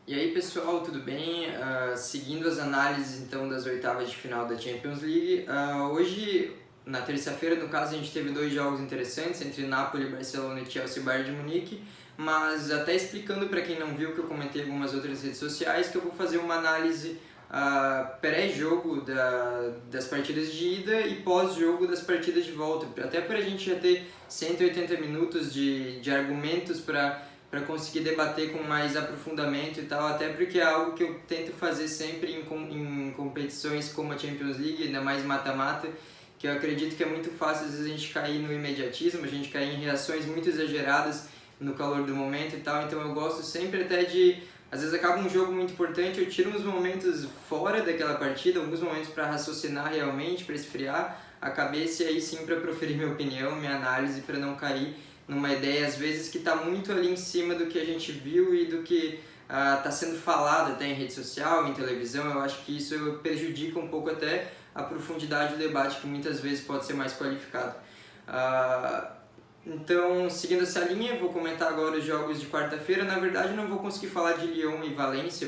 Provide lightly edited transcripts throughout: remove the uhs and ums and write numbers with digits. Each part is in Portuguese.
E aí pessoal, tudo bem? Seguindo as análises então das oitavas de final da Champions League, hoje, na terça-feira, no caso, a gente teve dois jogos interessantes entre Napoli, Barcelona e Chelsea e Bayern de Munique, mas até explicando para quem não viu, que eu comentei em algumas outras redes sociais, que eu vou fazer uma análise pré-jogo das partidas de ida e pós-jogo das partidas de volta, até para a gente já ter 180 minutos de argumentos para conseguir debater com mais aprofundamento e tal, até porque é algo que eu tento fazer sempre em competições como a Champions League, ainda mais mata-mata, que eu acredito que é muito fácil às vezes a gente cair no imediatismo, a gente cair em reações muito exageradas no calor do momento e tal, então eu gosto sempre até de, às vezes acaba um jogo muito importante, eu tiro uns momentos fora daquela partida, alguns momentos para raciocinar realmente, para esfriar a cabeça e aí sim para proferir minha opinião, minha análise, para não cair numa ideia às vezes que está muito ali em cima do que a gente viu e do que está sendo falado até em rede social, em televisão. Eu acho que isso prejudica um pouco até a profundidade do debate, que muitas vezes pode ser mais qualificado. Então, seguindo essa linha, vou comentar agora os jogos de quarta-feira. Na verdade, não vou conseguir falar de Lyon e Valência,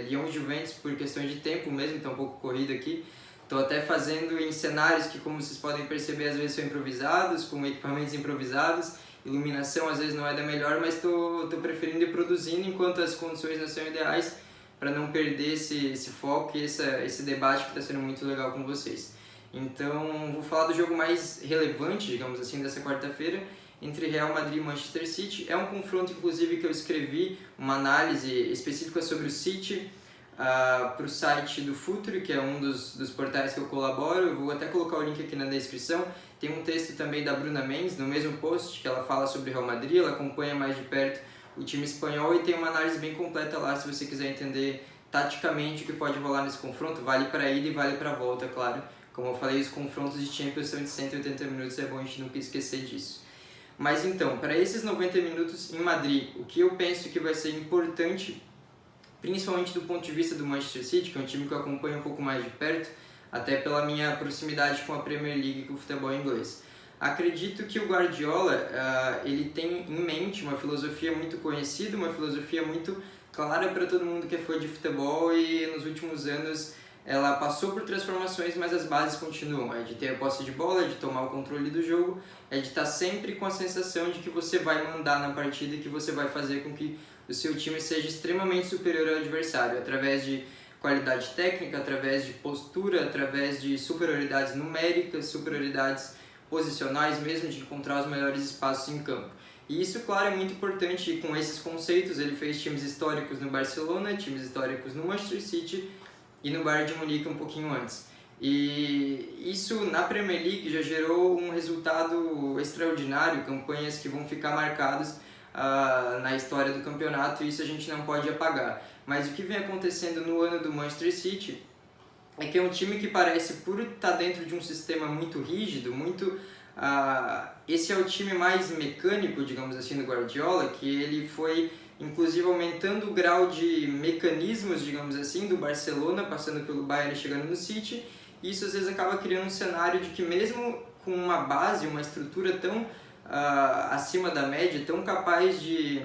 Lyon e Juventus por questões de tempo mesmo, então um pouco corrido aqui. Estou até fazendo em cenários que, como vocês podem perceber, às vezes são improvisados, com equipamentos improvisados, iluminação às vezes não é da melhor, mas estou preferindo ir produzindo enquanto as condições não são ideais, para não perder esse foco e esse debate que está sendo muito legal com vocês. Então, vou falar do jogo mais relevante, digamos assim, dessa quarta-feira, entre Real Madrid e Manchester City. É um confronto, inclusive, que eu escrevi uma análise específica sobre o City para o site do Futuri, que é um dos portais que eu colaboro. Eu vou até colocar o link aqui na descrição. Tem um texto também da Bruna Mendes, no mesmo post, que ela fala sobre o Real Madrid, ela acompanha mais de perto o time espanhol e tem uma análise bem completa lá, se você quiser entender taticamente o que pode rolar nesse confronto. Vale para ida e vale para volta, claro. Como eu falei, os confrontos de Champions são de 180 minutos, é bom a gente nunca esquecer disso. Mas então, para esses 90 minutos em Madrid, o que eu penso que vai ser importante, principalmente do ponto de vista do Manchester City, que é um time que eu acompanho um pouco mais de perto, até pela minha proximidade com a Premier League e com o futebol inglês. Acredito que o Guardiola ele tem em mente uma filosofia muito conhecida, uma filosofia muito clara para todo mundo que é fã de futebol, e nos últimos anos ela passou por transformações, mas as bases continuam. É de ter a posse de bola, é de tomar o controle do jogo, é de estar sempre com a sensação de que você vai mandar na partida e que você vai fazer com que o seu time seja extremamente superior ao adversário, através de qualidade técnica, através de postura, através de superioridades numéricas, superioridades posicionais mesmo, de encontrar os melhores espaços em campo. E isso, claro, é muito importante, e com esses conceitos ele fez times históricos no Barcelona, times históricos no Manchester City e no Bayern de Munique um pouquinho antes. E isso na Premier League já gerou um resultado extraordinário, campanhas que vão ficar marcadas na história do campeonato, e isso a gente não pode apagar. Mas o que vem acontecendo no ano do Manchester City é que é um time que parece, por estar dentro de um sistema muito rígido, esse é o time mais mecânico, digamos assim, do Guardiola, que ele foi inclusive aumentando o grau de mecanismos, digamos assim, do Barcelona, passando pelo Bayern e chegando no City. E isso às vezes acaba criando um cenário de que, mesmo com uma base, uma estrutura tão acima da média, tão capaz de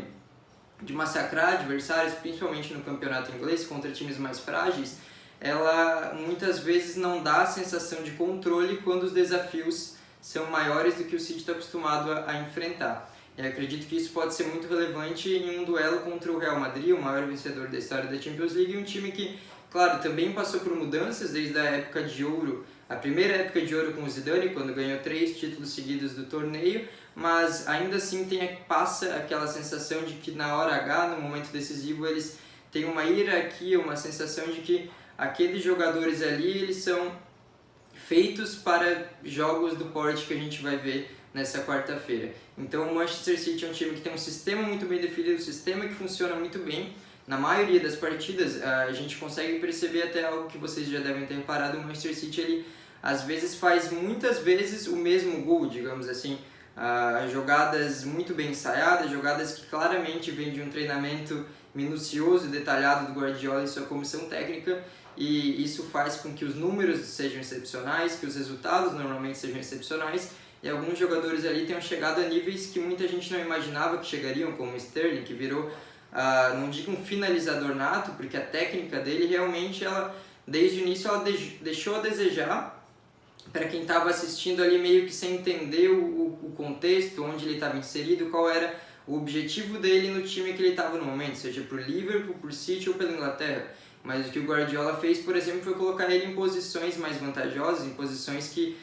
massacrar adversários, principalmente no campeonato inglês, contra times mais frágeis, ela muitas vezes não dá a sensação de controle quando os desafios são maiores do que o City está acostumado a enfrentar. Eu acredito que isso pode ser muito relevante em um duelo contra o Real Madrid, o maior vencedor da história da Champions League, um time que, claro, também passou por mudanças desde a época de ouro, a primeira época de ouro com o Zidane, quando ganhou 3 títulos seguidos do torneio, mas ainda assim passa aquela sensação de que na hora H, no momento decisivo, eles têm uma hierarquia, uma sensação de que aqueles jogadores ali, eles são feitos para jogos do porte que a gente vai ver nessa quarta-feira. Então o Manchester City é um time que tem um sistema muito bem definido, um sistema que funciona muito bem. Na maioria das partidas a gente consegue perceber até algo que vocês já devem ter reparado: o Manchester City ele às vezes faz muitas vezes o mesmo gol, digamos assim, jogadas muito bem ensaiadas, jogadas que claramente vêm de um treinamento minucioso e detalhado do Guardiola e sua comissão técnica, e isso faz com que os números sejam excepcionais, que os resultados normalmente sejam excepcionais, e alguns jogadores ali tenham chegado a níveis que muita gente não imaginava que chegariam, como o Sterling, que virou não digo um finalizador nato, porque a técnica dele realmente, ela desde o início, ela deixou a desejar para quem estava assistindo ali meio que sem entender o contexto, onde ele estava inserido, qual era o objetivo dele no time que ele estava no momento, seja por Liverpool, por City ou pela Inglaterra. Mas o que o Guardiola fez, por exemplo, foi colocar ele em posições mais vantajosas, em posições que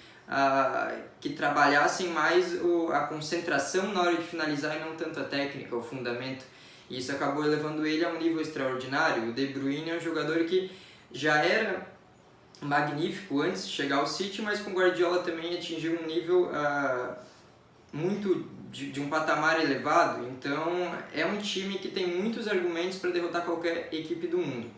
trabalhassem mais a concentração na hora de finalizar e não tanto a técnica, o fundamento. E isso acabou elevando ele a um nível extraordinário. O De Bruyne é um jogador que já era magnífico antes de chegar ao City, mas com o Guardiola também atingiu um nível muito de um patamar elevado. Então é um time que tem muitos argumentos para derrotar qualquer equipe do mundo.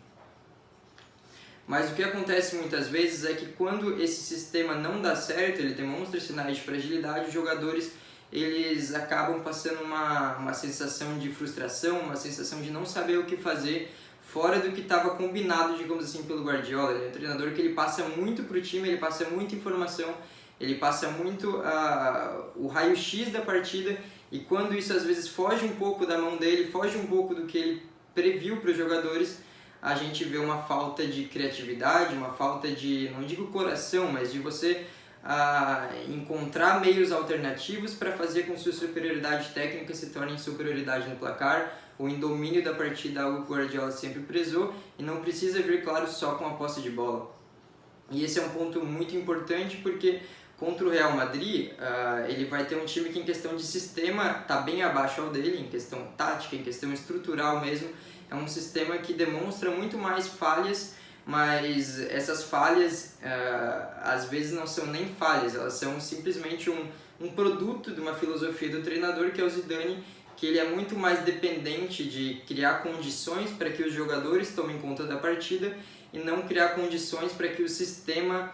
Mas o que acontece muitas vezes é que quando esse sistema não dá certo, ele demonstra sinais de fragilidade, os jogadores eles acabam passando uma sensação de frustração, uma sensação de não saber o que fazer fora do que estava combinado, digamos assim, pelo Guardiola. Ele é um treinador que ele passa muito para o time, ele passa muita informação, ele passa muito o raio-x da partida, e quando isso às vezes foge um pouco da mão dele, foge um pouco do que ele previu para os jogadores, a gente vê uma falta de criatividade, uma falta de, não digo coração, mas de você encontrar meios alternativos para fazer com que sua superioridade técnica se torne em superioridade no placar, ou em domínio da partida, algo que o Guardiola sempre prezou, e não precisa vir, claro, só com a posse de bola. E esse é um ponto muito importante, porque contra o Real Madrid, ele vai ter um time que em questão de sistema está bem abaixo ao dele, em questão tática, em questão estrutural mesmo. É um sistema que demonstra muito mais falhas, mas essas falhas às vezes não são nem falhas, elas são simplesmente um produto de uma filosofia do treinador, que é o Zidane, que ele é muito mais dependente de criar condições para que os jogadores tomem conta da partida e não criar condições para que o sistema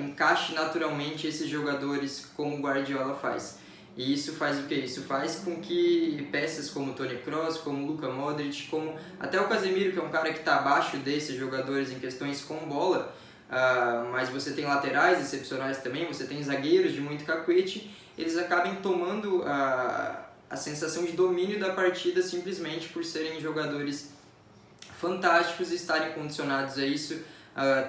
encaixe naturalmente esses jogadores como o Guardiola faz. E isso faz o quê? Isso faz com que peças como Toni Kroos, como Luka Modric, como até o Casemiro, que é um cara que está abaixo desses jogadores em questões com bola, mas você tem laterais excepcionais também, você tem zagueiros de muito cacuete, eles acabem tomando a sensação de domínio da partida simplesmente por serem jogadores fantásticos e estarem condicionados a isso,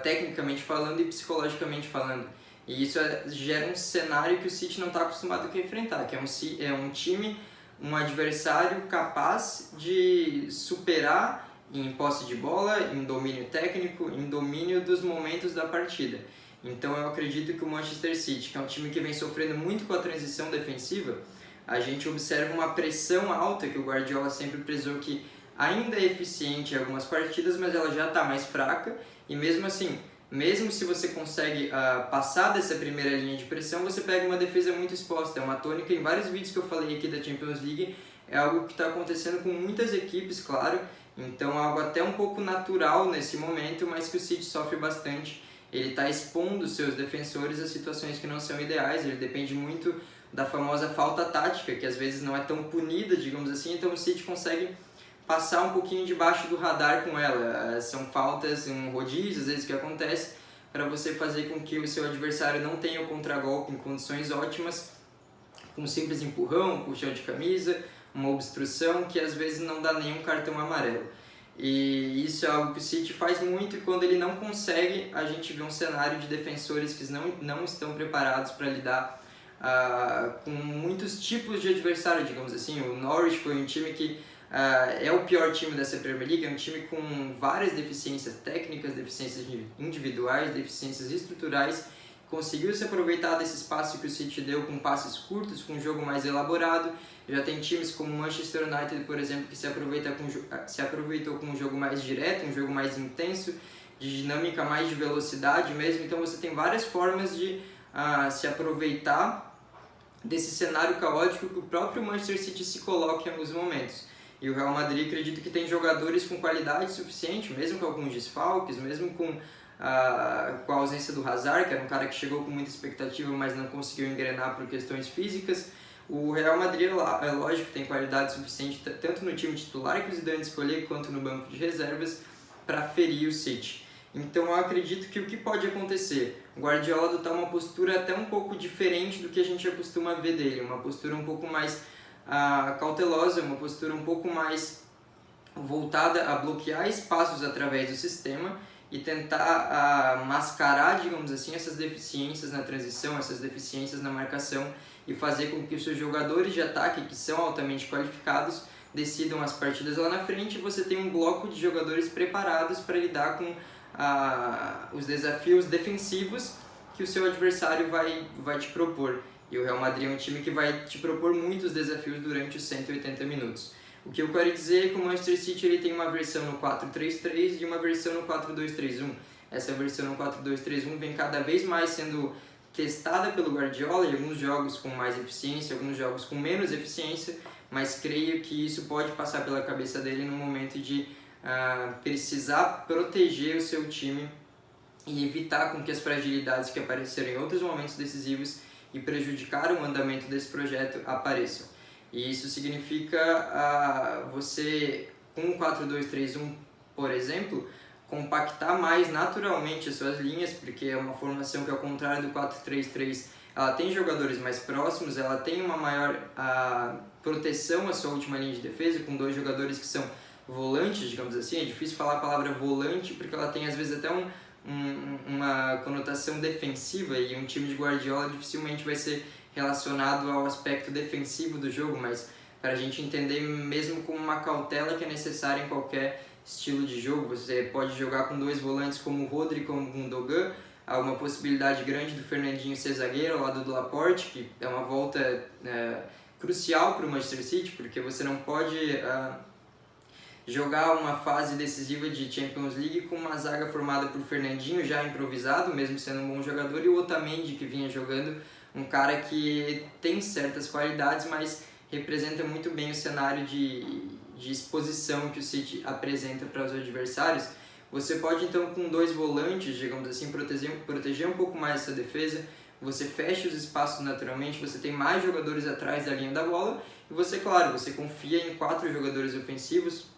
tecnicamente falando e psicologicamente falando. E isso gera um cenário que o City não está acostumado a enfrentar, que é um time, um adversário capaz de superar em posse de bola, em domínio técnico, em domínio dos momentos da partida. Então eu acredito que o Manchester City, que é um time que vem sofrendo muito com a transição defensiva, a gente observa uma pressão alta, que o Guardiola sempre prezou que ainda é eficiente em algumas partidas, mas ela já está mais fraca, e mesmo assim, mesmo se você consegue passar dessa primeira linha de pressão, você pega uma defesa muito exposta. É uma tônica em vários vídeos que eu falei aqui da Champions League, é algo que está acontecendo com muitas equipes, claro, então é algo até um pouco natural nesse momento, mas que o City sofre bastante. Ele está expondo seus defensores a situações que não são ideais, ele depende muito da famosa falta tática, que às vezes não é tão punida, digamos assim, então o City consegue passar um pouquinho debaixo do radar com ela. São faltas, um rodízio às vezes que acontece, para você fazer com que o seu adversário não tenha o contragolpe em condições ótimas, com um simples empurrão, um puxão de camisa, uma obstrução que às vezes não dá nenhum cartão amarelo. E isso é algo que o City faz muito, e quando ele não consegue, a gente vê um cenário de defensores que não estão preparados para lidar com muitos tipos de adversário, digamos assim. O Norwich foi um time que é o pior time dessa Premier League, é um time com várias deficiências técnicas, deficiências individuais, deficiências estruturais. Conseguiu se aproveitar desse espaço que o City deu com passes curtos, com um jogo mais elaborado. Já tem times como o Manchester United, por exemplo, que se aproveitou com um jogo mais direto, um jogo mais intenso, de dinâmica, mais de velocidade mesmo. Então você tem várias formas de se aproveitar desse cenário caótico que o próprio Manchester City se coloca em alguns momentos. E o Real Madrid, acredito que tem jogadores com qualidade suficiente, mesmo com alguns desfalques, mesmo com a ausência do Hazard, que era um cara que chegou com muita expectativa, mas não conseguiu engrenar por questões físicas. O Real Madrid, é lógico, tem qualidade suficiente tanto no time titular que o Zidane escolher, quanto no banco de reservas, para ferir o City. Então eu acredito que o que pode acontecer? O Guardiola adotar uma postura até um pouco diferente do que a gente costuma ver dele, uma postura um pouco mais cautelosa, uma postura um pouco mais voltada a bloquear espaços através do sistema e tentar mascarar, digamos assim, essas deficiências na transição, essas deficiências na marcação e fazer com que os seus jogadores de ataque, que são altamente qualificados, decidam as partidas lá na frente e você tem um bloco de jogadores preparados para lidar com os desafios defensivos que o seu adversário vai te propor. E o Real Madrid é um time que vai te propor muitos desafios durante os 180 minutos. O que eu quero dizer é que o Manchester City ele tem uma versão no 4-3-3 e uma versão no 4-2-3-1. Essa versão no 4-2-3-1 vem cada vez mais sendo testada pelo Guardiola, em alguns jogos com mais eficiência, alguns jogos com menos eficiência, mas creio que isso pode passar pela cabeça dele no momento de precisar proteger o seu time e evitar com que as fragilidades que apareceram em outros momentos decisivos e prejudicaram o andamento desse projeto apareçam. E isso significa você, com o 4-2-3-1, por exemplo, compactar mais naturalmente as suas linhas, porque é uma formação que, ao contrário do 4-3-3, ela tem jogadores mais próximos, ela tem uma maior proteção à sua última linha de defesa, com dois jogadores que são volantes, digamos assim. É difícil falar a palavra volante, porque ela tem às vezes até uma conotação defensiva, e um time de Guardiola dificilmente vai ser relacionado ao aspecto defensivo do jogo, mas para a gente entender mesmo com uma cautela que é necessária em qualquer estilo de jogo. Você pode jogar com dois volantes como o Rodri, como o Gundogan. Há uma possibilidade grande do Fernandinho ser zagueiro ao lado do Laporte, que é uma volta crucial para o Manchester City, porque você não pode jogar uma fase decisiva de Champions League com uma zaga formada por Fernandinho, já improvisado, mesmo sendo um bom jogador, e o Otamendi, que vinha jogando, um cara que tem certas qualidades, mas representa muito bem o cenário de exposição que o City apresenta para os adversários. Você pode então, com dois volantes, digamos assim, proteger um pouco mais essa defesa, você fecha os espaços naturalmente, você tem mais jogadores atrás da linha da bola e você, claro, você confia em 4 jogadores ofensivos.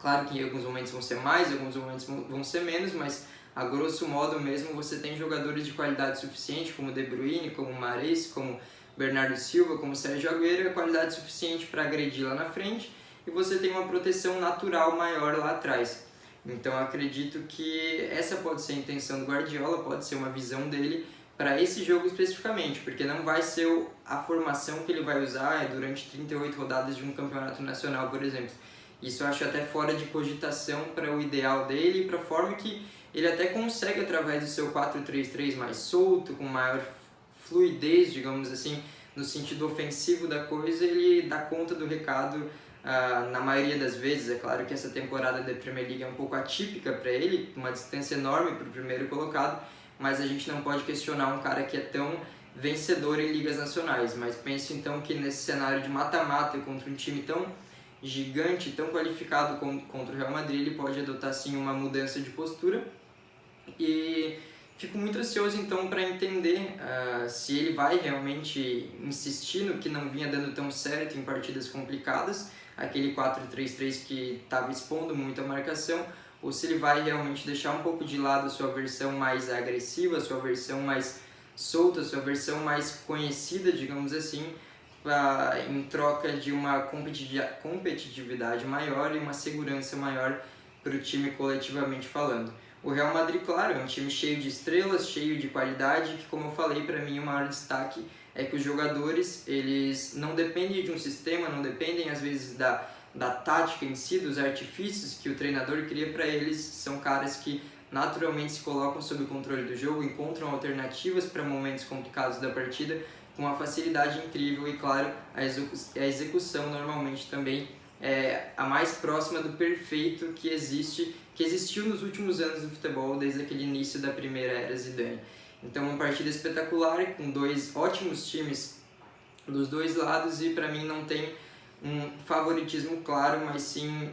Claro que em alguns momentos vão ser mais, em alguns momentos vão ser menos, mas a grosso modo mesmo você tem jogadores de qualidade suficiente, como De Bruyne, como Mahrez, como Bernardo Silva, como Sérgio Agüero, qualidade suficiente para agredir lá na frente, e você tem uma proteção natural maior lá atrás. Então eu acredito que essa pode ser a intenção do Guardiola, pode ser uma visão dele para esse jogo especificamente, porque não vai ser a formação que ele vai usar durante 38 rodadas de um campeonato nacional, por exemplo. Isso eu acho até fora de cogitação para o ideal dele e para a forma que ele até consegue, através do seu 4-3-3 mais solto, com maior fluidez, digamos assim, no sentido ofensivo da coisa, ele dá conta do recado na maioria das vezes. É claro que essa temporada da Premier League é um pouco atípica para ele, uma distância enorme para o primeiro colocado, mas a gente não pode questionar um cara que é tão vencedor em ligas nacionais. Mas penso então que nesse cenário de mata-mata contra um time tão gigante, tão qualificado contra o Real Madrid, ele pode adotar sim uma mudança de postura, e fico muito ansioso então para entender se ele vai realmente insistir no que não vinha dando tão certo em partidas complicadas, aquele 4-3-3 que estava expondo muito a marcação, ou se ele vai realmente deixar um pouco de lado a sua versão mais agressiva, a sua versão mais solta, a sua versão mais conhecida, digamos assim, em troca de uma competitividade maior e uma segurança maior para o time coletivamente falando. O Real Madrid, claro, é um time cheio de estrelas, cheio de qualidade, que, como eu falei, para mim o maior destaque é que os jogadores, eles não dependem de um sistema, não dependem às vezes da tática em si, dos artifícios que o treinador cria para eles. São caras que naturalmente se colocam sob o controle do jogo, encontram alternativas para momentos complicados da partida com uma facilidade incrível, e claro, a execução normalmente também é a mais próxima do perfeito que existiu nos últimos anos do futebol, desde aquele início da primeira era Zidane. Então uma partida espetacular, com dois ótimos times dos dois lados, e para mim não tem um favoritismo claro, mas sim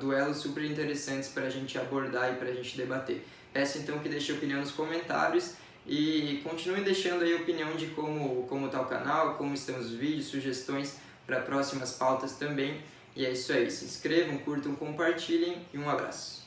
duelos super interessantes para a gente abordar e para a gente debater. Peço então que deixe a opinião nos comentários e continue deixando aí a opinião de como está o canal, como estão os vídeos, sugestões para próximas pautas também. E é isso aí, se inscrevam, curtam, compartilhem e um abraço.